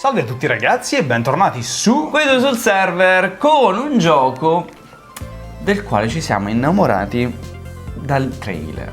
Salve a tutti ragazzi e bentornati su Guido sul server con un gioco del quale ci siamo innamorati dal trailer.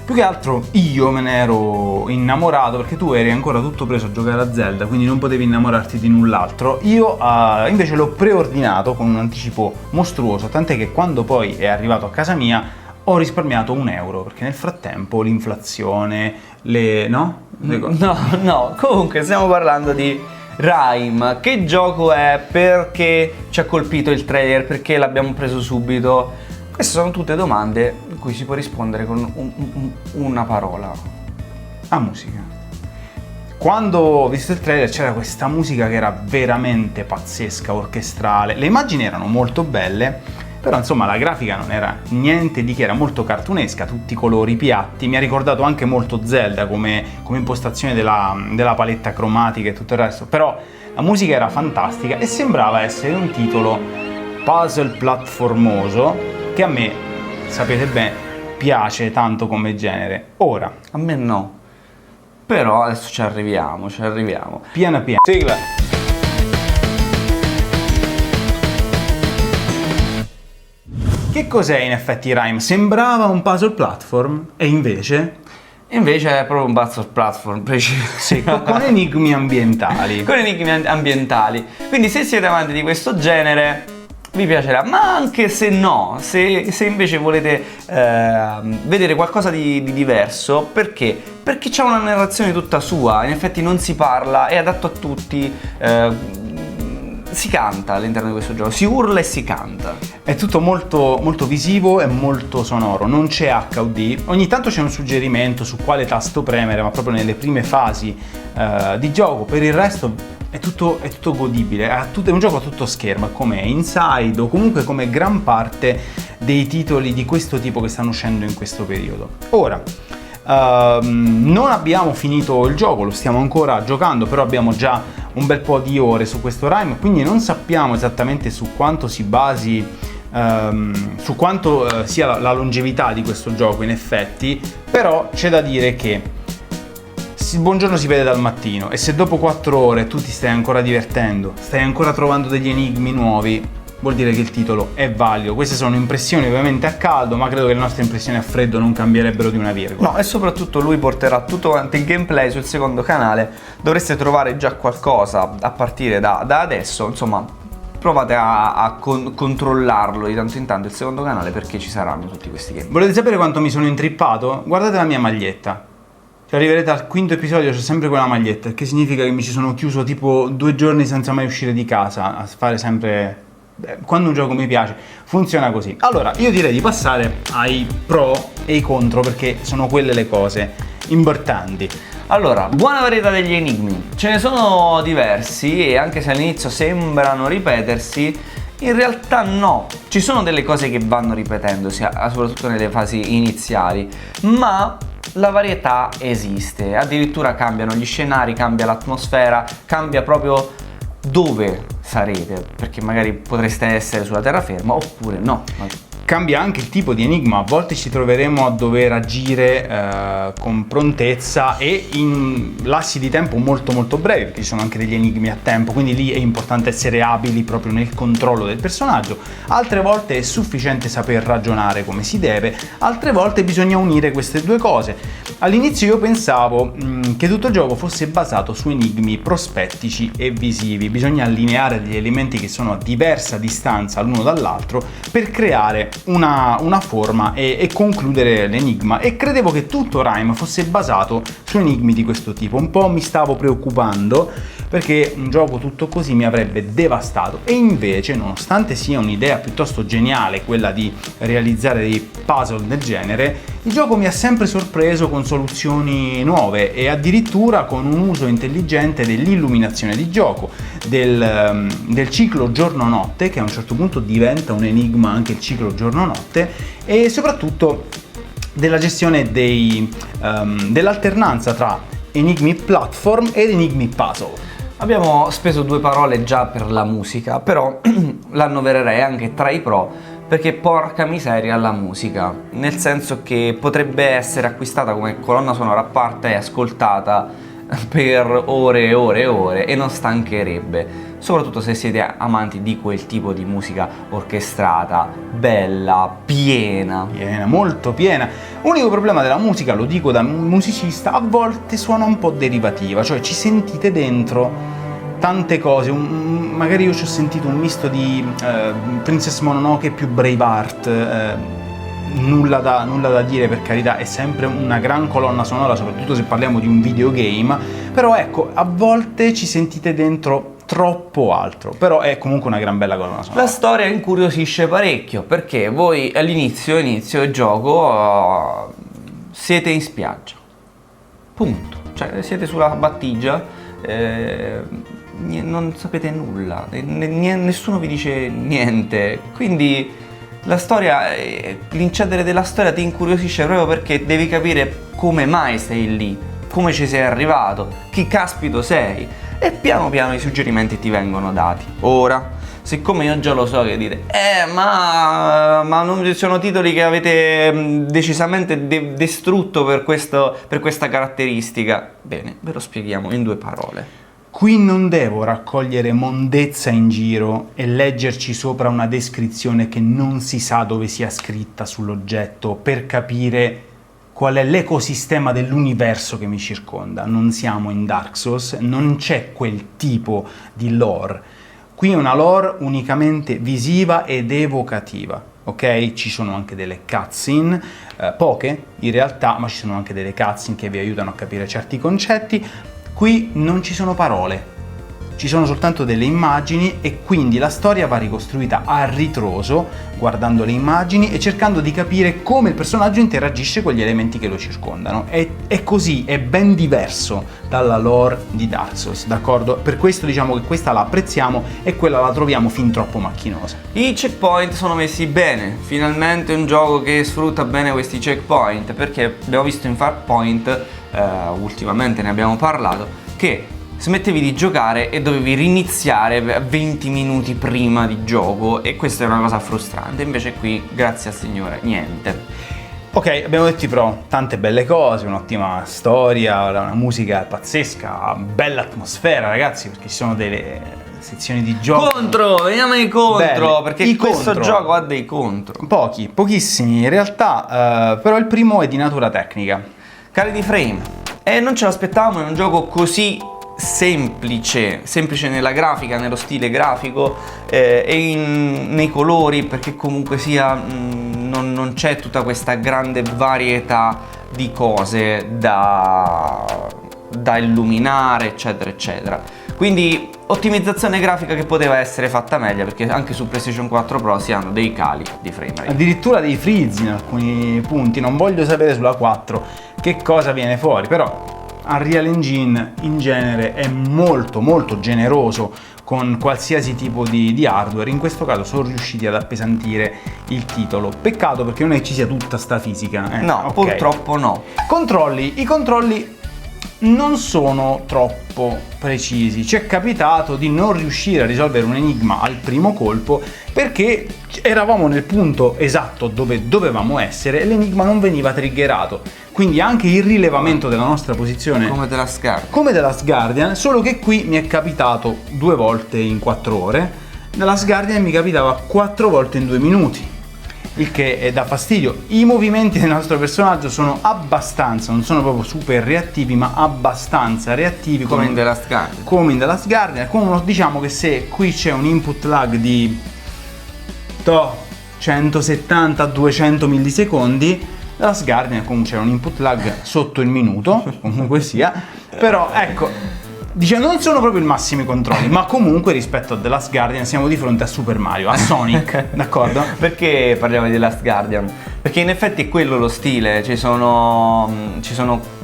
Più che altro io me ne ero innamorato perché tu eri ancora tutto preso a giocare a Zelda, quindi non potevi innamorarti di null'altro. Io invece l'ho preordinato con un anticipo mostruoso, tant'è che quando poi è arrivato a casa mia ho risparmiato €1, perché nel frattempo l'inflazione, No, comunque stiamo parlando di Rime. Che gioco è? Perché ci ha colpito il trailer? Perché l'abbiamo preso subito? Queste sono tutte domande a cui si può rispondere con una parola. La musica. Quando ho visto il trailer c'era questa musica che era veramente pazzesca, orchestrale. Le immagini erano molto belle, però insomma la grafica non era niente di che, era molto cartunesca, tutti i colori piatti. Mi ha ricordato anche molto Zelda come impostazione della paletta cromatica e tutto il resto, però la musica era fantastica e sembrava essere un titolo puzzle platformoso che a me, sapete bene, piace tanto come genere. Ora, A me no, però adesso ci arriviamo. piena piena. Sigla. Che cos'è in effetti Rime? Sembrava un puzzle platform e invece... Invece è proprio un puzzle platform preciso. Sì, con enigmi ambientali. Con enigmi ambientali. Quindi se siete amanti di questo genere vi piacerà, ma anche se no, se invece volete vedere qualcosa di diverso, perché? Perché c'è una narrazione tutta sua, in effetti non si parla, è adatto a tutti, si canta all'interno di questo gioco, si urla e si canta. È tutto molto, molto visivo e molto sonoro, non c'è HUD, ogni tanto c'è un suggerimento su quale tasto premere, ma proprio nelle prime fasi di gioco. Per il resto è tutto godibile, è un gioco a tutto schermo, come Inside o comunque come gran parte dei titoli di questo tipo che stanno uscendo in questo periodo. Ora, non abbiamo finito il gioco, lo stiamo ancora giocando, però abbiamo già un bel po' di ore su questo Rime, quindi non sappiamo esattamente su quanto si basi, su quanto sia la longevità di questo gioco in effetti, però c'è da dire che il buongiorno si vede dal mattino, e se dopo 4 ore tu ti stai ancora divertendo, stai ancora trovando degli enigmi nuovi, vuol dire che il titolo è valido. Queste sono impressioni ovviamente a caldo, ma credo che le nostre impressioni a freddo non cambierebbero di una virgola. No, e soprattutto lui porterà tutto quanto il gameplay sul secondo canale, dovreste trovare già qualcosa a partire da adesso, insomma provate a controllarlo di tanto in tanto il secondo canale, perché ci saranno tutti questi gameplay. Volete sapere quanto mi sono intrippato? Guardate la mia maglietta. Se arriverete al quinto episodio c'è sempre quella maglietta, che significa che mi ci sono chiuso tipo 2 giorni senza mai uscire di casa, a fare sempre... Quando un gioco mi piace funziona così. Allora io direi di passare ai pro e i contro, perché sono quelle le cose importanti. Allora, buona varietà degli enigmi, ce ne sono diversi e anche se all'inizio sembrano ripetersi, in realtà no, ci sono delle cose che vanno ripetendosi, soprattutto nelle fasi iniziali, ma la varietà esiste, addirittura cambiano gli scenari, cambia l'atmosfera, cambia proprio dove sarete, perché magari potreste essere sulla terraferma oppure no. Cambia anche il tipo di enigma, a volte ci troveremo a dover agire con prontezza e in lassi di tempo molto molto brevi, perché ci sono anche degli enigmi a tempo, quindi lì è importante essere abili proprio nel controllo del personaggio. Altre volte è sufficiente saper ragionare come si deve, altre volte bisogna unire queste due cose. All'inizio io pensavo che tutto il gioco fosse basato su enigmi prospettici e visivi, bisogna allineare degli elementi che sono a diversa distanza l'uno dall'altro per creare una forma e concludere l'enigma, e credevo che tutto Rime fosse basato su enigmi di questo tipo. Un po' mi stavo preoccupando perché un gioco tutto così mi avrebbe devastato, e invece, nonostante sia un'idea piuttosto geniale quella di realizzare dei puzzle del genere, il gioco mi ha sempre sorpreso con soluzioni nuove e addirittura con un uso intelligente dell'illuminazione di gioco, del ciclo giorno-notte, che a un certo punto diventa un enigma anche il ciclo giorno-notte, e soprattutto della gestione dell'alternanza tra enigmi platform ed enigmi puzzle. Abbiamo speso 2 parole già per la musica, però l'annovererei anche tra i pro, perché porca miseria la musica, nel senso che potrebbe essere acquistata come colonna sonora a parte e ascoltata per ore e ore e ore e non stancherebbe, soprattutto se siete amanti di quel tipo di musica orchestrata, bella, piena, molto piena. Unico problema della musica, lo dico da musicista, a volte suona un po' derivativa, cioè ci sentite dentro tante cose, magari io ci ho sentito un misto di Princess Mononoke più Braveheart, nulla da dire, per carità, è sempre una gran colonna sonora, soprattutto se parliamo di un videogame, però ecco, a volte ci sentite dentro troppo altro, però è comunque una gran bella colonna sonora. La storia incuriosisce parecchio, perché voi all'inizio il gioco siete in spiaggia, punto, cioè siete sulla battigia, non sapete nulla, nessuno vi dice niente, quindi la storia, l'incedere della storia ti incuriosisce proprio perché devi capire come mai sei lì, come ci sei arrivato, chi caspito sei, e piano piano i suggerimenti ti vengono dati. Ora, siccome io già lo so che dite ma non ci sono titoli che avete decisamente distrutto per questa caratteristica, bene, ve lo spieghiamo in 2 parole. Qui non devo raccogliere mondezza in giro e leggerci sopra una descrizione che non si sa dove sia scritta sull'oggetto per capire qual è l'ecosistema dell'universo che mi circonda. Non siamo in Dark Souls, non c'è quel tipo di lore. Qui è una lore unicamente visiva ed evocativa, ok? Ci sono anche delle cutscene, poche in realtà, ma ci sono anche delle cutscene che vi aiutano a capire certi concetti. Qui non ci sono parole, ci sono soltanto delle immagini e quindi la storia va ricostruita a ritroso, guardando le immagini e cercando di capire come il personaggio interagisce con gli elementi che lo circondano. È così, è ben diverso dalla lore di Dark Souls, d'accordo? Per questo diciamo che questa la apprezziamo e quella la troviamo fin troppo macchinosa. I checkpoint sono messi bene, finalmente un gioco che sfrutta bene questi checkpoint, perché abbiamo visto in Farpoint, ultimamente ne abbiamo parlato, che smettevi di giocare e dovevi riniziare 20 minuti prima di gioco e questa è una cosa frustrante, invece qui, grazie al Signore, niente. Ok, abbiamo detto i pro, tante belle cose, un'ottima storia, una musica pazzesca, bella atmosfera, ragazzi, perché ci sono delle sezioni di gioco. Veniamo ai contro, belli. perché questo gioco ha dei contro. Pochissimi in realtà, però il primo è di natura tecnica. Cali di frame, e non ce l'aspettavamo in un gioco così semplice nella grafica, nello stile grafico e nei colori, perché comunque sia non c'è tutta questa grande varietà di cose da illuminare, eccetera eccetera. Quindi ottimizzazione grafica che poteva essere fatta meglio, perché anche su PlayStation 4 Pro si hanno dei cali di frame rate, addirittura dei freeze in alcuni punti. Non voglio sapere sulla 4 che cosa viene fuori, però Unreal Engine in genere è molto molto generoso con qualsiasi tipo di hardware. In questo caso sono riusciti ad appesantire il titolo, peccato perché non è che ci sia tutta sta fisica, no, okay. Purtroppo no. I controlli non sono troppo precisi. Ci è capitato di non riuscire a risolvere un enigma al primo colpo perché eravamo nel punto esatto dove dovevamo essere e l'enigma non veniva triggerato. Quindi anche il rilevamento della nostra posizione come The Last Guardian. Come The Last Guardian, solo che qui mi è capitato 2 volte in 4 ore. The Last Guardian mi capitava 4 volte in 2 minuti, il che dà fastidio. I movimenti del nostro personaggio sono abbastanza, non sono proprio super reattivi, ma abbastanza reattivi come in The Last Guardian. Come in The Last Guardian. Diciamo che se qui c'è un input lag di 170-200 millisecondi, The Last Guardian comunque c'è un input lag sotto il minuto, comunque sia, però ecco, diciamo non sono proprio i massimi controlli, ma comunque rispetto a The Last Guardian siamo di fronte a Super Mario, a Sonic, d'accordo? Perché parliamo di The Last Guardian? Perché in effetti è quello lo stile, ci sono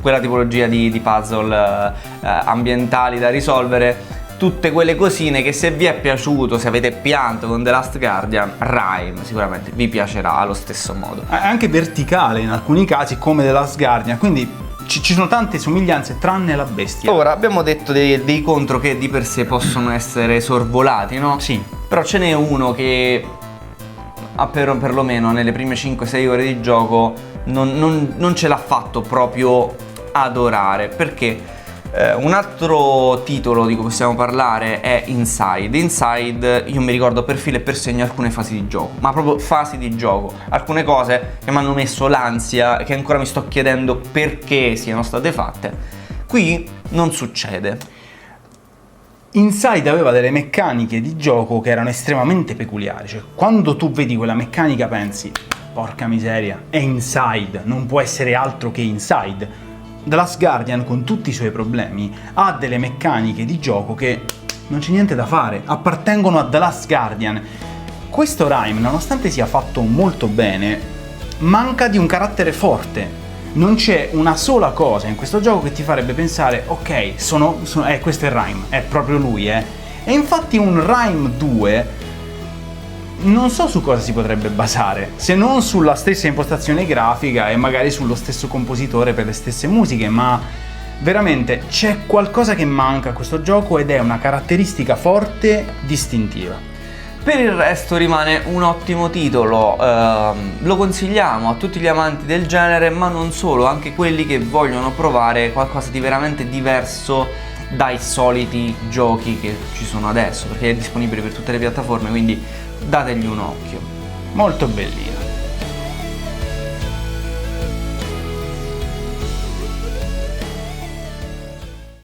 quella tipologia di puzzle ambientali da risolvere, tutte quelle cosine che se vi è piaciuto, se avete pianto con The Last Guardian, Rime sicuramente vi piacerà allo stesso modo. È anche verticale in alcuni casi come The Last Guardian, quindi ci sono tante somiglianze tranne la bestia. Ora abbiamo detto dei contro che di per sé possono essere sorvolati, no? Sì. Però ce n'è uno che perlomeno nelle prime 5-6 ore di gioco non ce l'ha fatto proprio adorare. Perché? Un altro titolo di cui possiamo parlare è Inside. Inside, io mi ricordo per filo e per segno alcune fasi di gioco, ma proprio fasi di gioco, alcune cose che mi hanno messo l'ansia, che ancora mi sto chiedendo perché siano state fatte. Qui non succede. Inside aveva delle meccaniche di gioco che erano estremamente peculiari, cioè quando tu vedi quella meccanica pensi, porca miseria, è Inside, non può essere altro che Inside. The Last Guardian, con tutti i suoi problemi, ha delle meccaniche di gioco che non c'è niente da fare, appartengono a The Last Guardian. Questo Rime, nonostante sia fatto molto bene, manca di un carattere forte. Non c'è una sola cosa in questo gioco che ti farebbe pensare, ok, questo è Rime, è proprio lui, E infatti un Rime 2 non so su cosa si potrebbe basare, se non sulla stessa impostazione grafica e magari sullo stesso compositore per le stesse musiche, ma veramente c'è qualcosa che manca a questo gioco ed è una caratteristica forte, distintiva. Per il resto rimane un ottimo titolo, lo consigliamo a tutti gli amanti del genere, ma non solo, anche quelli che vogliono provare qualcosa di veramente diverso dai soliti giochi che ci sono adesso, perché è disponibile per tutte le piattaforme, quindi dategli un occhio. Molto bellino.